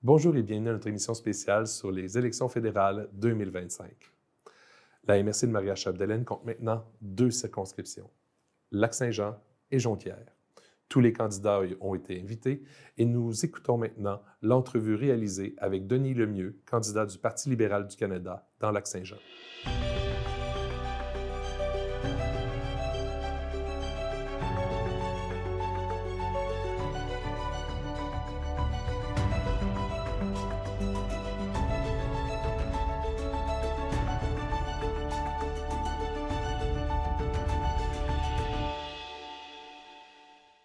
Bonjour et bienvenue à notre émission spéciale sur les élections fédérales 2025. La MRC de Maria-Chapdelaine compte maintenant 2 circonscriptions, Lac-Saint-Jean et Jonquière. Tous les candidats ont été invités et nous écoutons maintenant l'entrevue réalisée avec Denis Lemieux, candidat du Parti libéral du Canada dans Lac-Saint-Jean.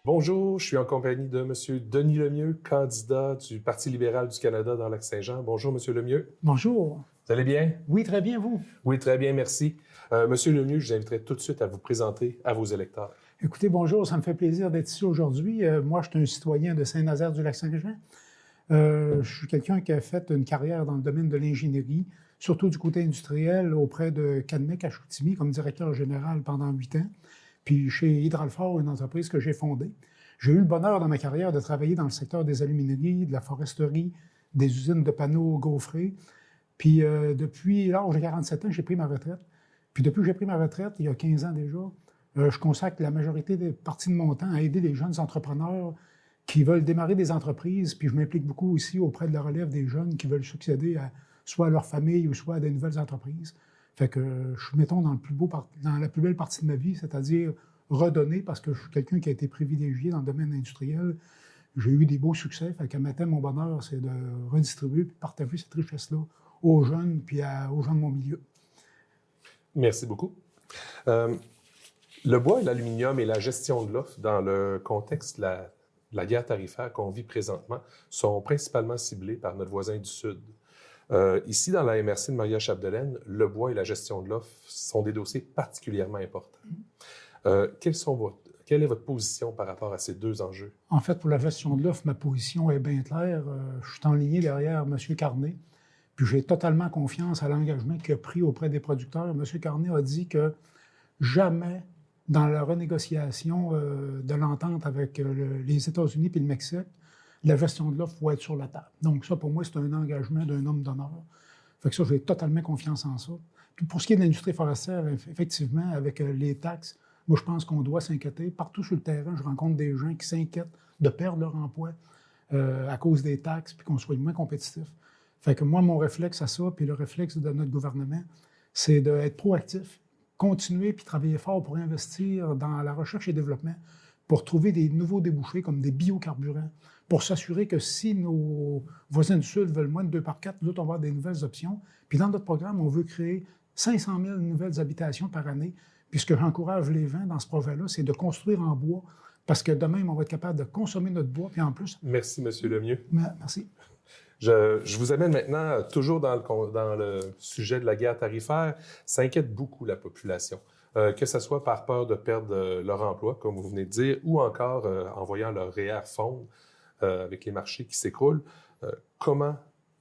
Bonjour, je suis en compagnie de M. Denis Lemieux, candidat du Parti libéral du Canada dans Lac-Saint-Jean. Bonjour, M. Lemieux. Bonjour. Vous allez bien? Oui, très bien, vous? Oui, très bien, merci. Monsieur Lemieux, je vous inviterai tout de suite à vous présenter à vos électeurs. Écoutez, bonjour, ça me fait plaisir d'être ici aujourd'hui. Moi, je suis un citoyen de Saint-Nazaire-du-Lac-Saint-Jean. Je suis quelqu'un qui a fait une carrière dans le domaine de l'ingénierie, surtout du côté industriel, auprès de Cadmec à Chicoutimi, comme directeur général pendant 8 ans, puis chez Hydralfort, une entreprise que j'ai fondée. J'ai eu le bonheur dans ma carrière de travailler dans le secteur des alumineries, de la foresterie, des usines de panneaux gaufrés. Puis depuis l'âge de 47 ans, j'ai pris ma retraite. Puis depuis que j'ai pris ma retraite, il y a 15 ans déjà, je consacre la majorité des parties de mon temps à aider les jeunes entrepreneurs qui veulent démarrer des entreprises. Puis je m'implique beaucoup aussi auprès de la relève des jeunes qui veulent succéder soit à leur famille ou soit à des nouvelles entreprises. Fait que je suis, mettons, dans la plus belle partie de ma vie, c'est-à-dire redonner, parce que je suis quelqu'un qui a été privilégié dans le domaine industriel. J'ai eu des beaux succès. Fait que maintenant, mon bonheur, c'est de redistribuer et de partager cette richesse-là aux jeunes puis aux gens de mon milieu. Merci beaucoup. Le bois et l'aluminium et la gestion de l'offre dans le contexte de la guerre tarifaire qu'on vit présentement sont principalement ciblés par notre voisin du Sud. Ici, dans la MRC de Maria-Chapdelaine, le bois et la gestion de l'offre sont des dossiers particulièrement importants. Quelle est votre position par rapport à ces deux enjeux? En fait, pour la gestion de l'offre, ma position est bien claire. Je suis enligné derrière M. Carnet, puis j'ai totalement confiance à l'engagement qu'il a pris auprès des producteurs. M. Carnet a dit que jamais, dans la renégociation de l'entente avec les États-Unis et le Mexique, la gestion de l'offre va être sur la table. Donc ça, pour moi, c'est un engagement d'un homme d'honneur. Fait que ça, j'ai totalement confiance en ça. Puis pour ce qui est de l'industrie forestière, effectivement, avec les taxes, moi, je pense qu'on doit s'inquiéter. Partout sur le terrain, je rencontre des gens qui s'inquiètent de perdre leur emploi à cause des taxes, puis qu'on soit moins compétitif. Fait que moi, mon réflexe à ça, puis le réflexe de notre gouvernement, c'est d'être proactif, continuer puis travailler fort pour investir dans la recherche et développement, pour trouver des nouveaux débouchés comme des biocarburants, pour s'assurer que si nos voisins du Sud veulent moins de 2 par 4, nous autres, on va avoir des nouvelles options. Puis dans notre programme, on veut créer 500 000 nouvelles habitations par année. Puis ce que j'encourage les gens dans ce projet-là, c'est de construire en bois, parce que demain, on va être capable de consommer notre bois, puis en plus... Merci, M. Lemieux. Merci. Je vous amène maintenant, toujours dans le sujet de la guerre tarifaire. Ça inquiète beaucoup la population, que ce soit par peur de perdre leur emploi, comme vous venez de dire, ou encore en voyant leur REER fondre avec les marchés qui s'écroulent. Comment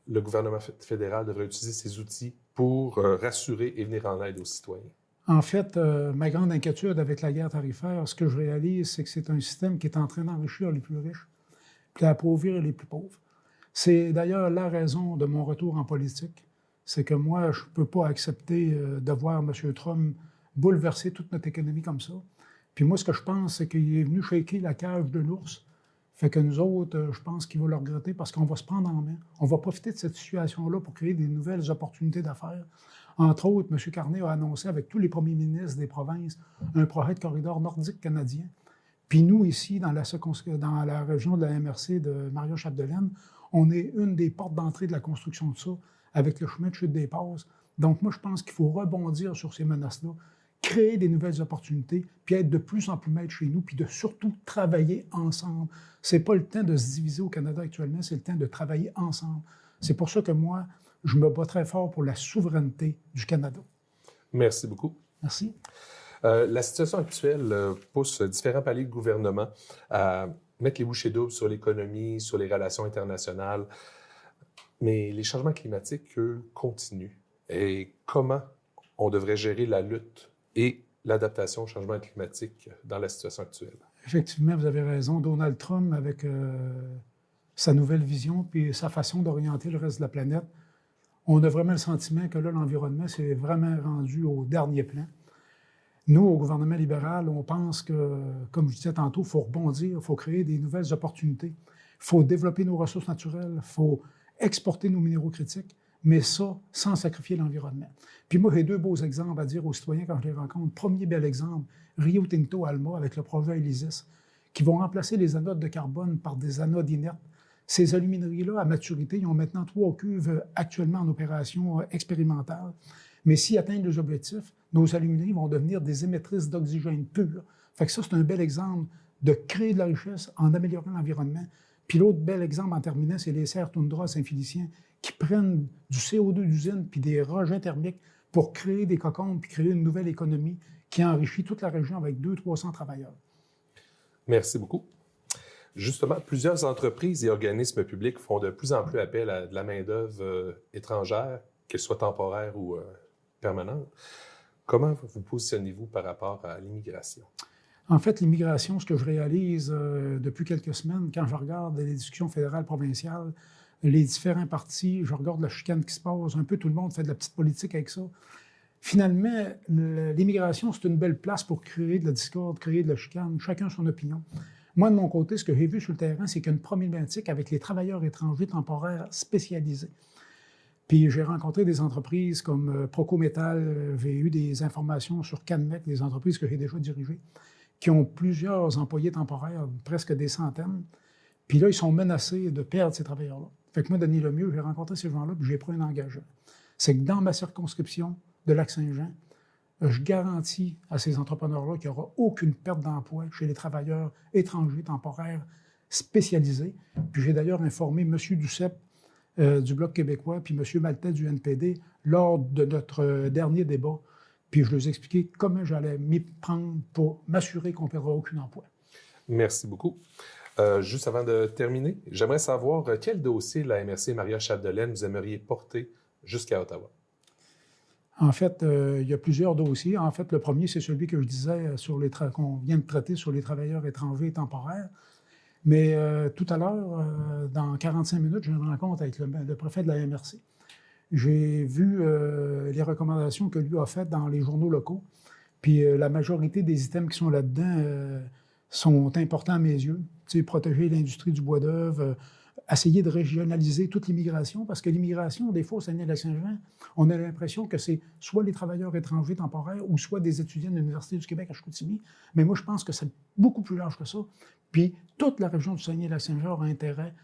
le gouvernement fédéral devrait utiliser ces outils pour rassurer et venir en aide aux citoyens? En fait, ma grande inquiétude avec la guerre tarifaire, ce que je réalise, c'est que c'est un système qui est en train d'enrichir les plus riches puis d'appauvrir les plus pauvres. C'est d'ailleurs la raison de mon retour en politique. C'est que moi, je ne peux pas accepter de voir M. Trump bouleverser toute notre économie comme ça. Puis moi, ce que je pense, c'est qu'il est venu shaker la cage de l'ours. Fait que nous autres, je pense qu'il va le regretter parce qu'on va se prendre en main. On va profiter de cette situation-là pour créer des nouvelles opportunités d'affaires. Entre autres, M. Carnet a annoncé avec tous les premiers ministres des provinces un projet de corridor nordique canadien. Puis nous, ici, dans la région de la MRC de Maria-Chapdelaine, on est une des portes d'entrée de la construction de ça, avec le chemin de chute des passes. Donc moi, je pense qu'il faut rebondir sur ces menaces-là, créer des nouvelles opportunités, puis être de plus en plus maître chez nous, puis de surtout travailler ensemble. C'est pas le temps de se diviser au Canada actuellement, c'est le temps de travailler ensemble. C'est pour ça que moi, je me bats très fort pour la souveraineté du Canada. Merci beaucoup. Merci. La situation actuelle pousse différents paliers de gouvernement à mettre les bouchées doubles sur l'économie, sur les relations internationales. Mais les changements climatiques, eux, continuent. Et comment on devrait gérer la lutte et l'adaptation au changement climatique dans la situation actuelle? Effectivement, vous avez raison. Donald Trump, avec sa nouvelle vision puis sa façon d'orienter le reste de la planète. On a vraiment le sentiment que là, l'environnement s'est vraiment rendu au dernier plan. Nous, au gouvernement libéral, on pense que, comme je disais tantôt, il faut rebondir, il faut créer des nouvelles opportunités, il faut développer nos ressources naturelles, il faut exporter nos minéraux critiques, mais ça, sans sacrifier l'environnement. Puis moi, j'ai deux beaux exemples à dire aux citoyens quand je les rencontre. Premier bel exemple, Rio Tinto Alma avec le projet ELYSIS, qui vont remplacer les anodes de carbone par des anodes inertes. Ces alumineries-là, à maturité, ils ont maintenant 3 cuves actuellement en opération expérimentale. Mais s'ils atteignent leurs objectifs, nos alumineries vont devenir des émettrices d'oxygène pur. Fait que ça, c'est un bel exemple de créer de la richesse en améliorant l'environnement. Puis l'autre bel exemple en terminant, c'est les serres toundra Saint-Félicien qui prennent du CO2 d'usine puis des rejets thermiques pour créer des cocons puis créer une nouvelle économie qui enrichit toute la région avec 200-300 travailleurs. Merci beaucoup. Justement, plusieurs entreprises et organismes publics font de plus en plus appel à de la main-d'œuvre étrangère, qu'elle soit temporaire ou permanente. Comment vous positionnez-vous par rapport à l'immigration? En fait, l'immigration, ce que je réalise depuis quelques semaines, quand je regarde les discussions fédérales, provinciales, les différents partis, je regarde la chicane qui se passe, un peu tout le monde fait de la petite politique avec ça. Finalement, l'immigration, c'est une belle place pour créer de la discorde, créer de la chicane, chacun son opinion. Moi, de mon côté, ce que j'ai vu sur le terrain, c'est qu'il y a une problématique avec les travailleurs étrangers temporaires spécialisés. Puis j'ai rencontré des entreprises comme Procométal, j'ai eu des informations sur Canmec, des entreprises que j'ai déjà dirigées, qui ont plusieurs employés temporaires, presque des centaines. Puis là, ils sont menacés de perdre ces travailleurs-là. Fait que moi, Denis Lemieux, j'ai rencontré ces gens-là, puis j'ai pris un engagement. C'est que dans ma circonscription de Lac-Saint-Jean, je garantis à ces entrepreneurs-là qu'il n'y aura aucune perte d'emploi chez les travailleurs étrangers temporaires spécialisés. Puis j'ai d'ailleurs informé M. Duceppe du Bloc québécois puis M. Maltais du NPD lors de notre dernier débat. Puis je leur ai expliqué comment j'allais m'y prendre pour m'assurer qu'on ne perdra aucun emploi. Merci beaucoup. Juste avant de terminer, j'aimerais savoir quel dossier de la MRC Maria-Chapdelaine vous aimeriez porter jusqu'à Ottawa? En fait, il y a plusieurs dossiers. En fait, le premier, c'est celui que je disais qu'on vient de traiter sur les travailleurs étrangers temporaires. Mais tout à l'heure, dans 45 minutes, j'ai une rencontre avec le préfet de la MRC. J'ai vu les recommandations que lui a faites dans les journaux locaux. Puis la majorité des items qui sont là-dedans sont importants à mes yeux. Tu sais, protéger l'industrie du bois d'œuvre, essayer de régionaliser toute l'immigration, parce que l'immigration, des fois, au Saguenay-Lac-Saint-Jean, on a l'impression que c'est soit les travailleurs étrangers temporaires ou soit des étudiants de l'Université du Québec à Chicoutimi. Mais moi, je pense que c'est beaucoup plus large que ça. Puis toute la région du Saguenay-Lac-Saint-Jean a intérêt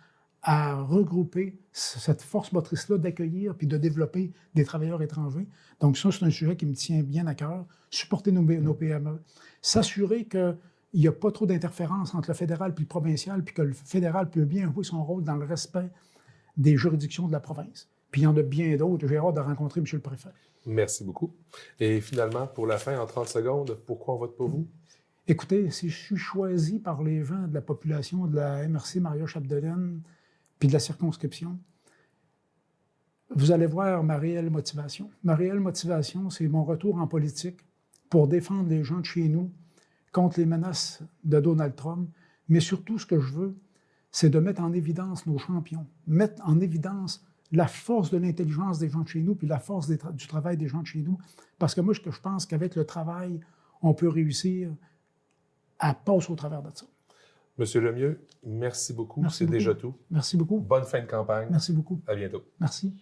à regrouper cette force motrice-là d'accueillir puis de développer des travailleurs étrangers. Donc ça, c'est un sujet qui me tient bien à cœur. Supporter nos PME. S'assurer qu'il n'y a pas trop d'interférences entre le fédéral puis le provincial, puis que le fédéral peut bien jouer son rôle dans le respect des juridictions de la province. Puis il y en a bien d'autres. J'ai hâte de rencontrer M. le préfet. Merci beaucoup. Et finalement, pour la fin, en 30 secondes, pourquoi on vote pour vous? Écoutez, si je suis choisi par les gens de la population de la MRC Maria-Chapdelaine puis de la circonscription, vous allez voir ma réelle motivation. Ma réelle motivation, c'est mon retour en politique pour défendre les gens de chez nous contre les menaces de Donald Trump. Mais surtout, ce que je veux, c'est de mettre en évidence nos champions, mettre en évidence la force de l'intelligence des gens de chez nous puis la force du travail des gens de chez nous. Parce que moi, je pense qu'avec le travail, on peut réussir à passer au travers de ça. Monsieur Lemieux, merci beaucoup. Merci C'est beaucoup. déjà tout. Merci beaucoup. Bonne fin de campagne. Merci beaucoup. À bientôt. Merci.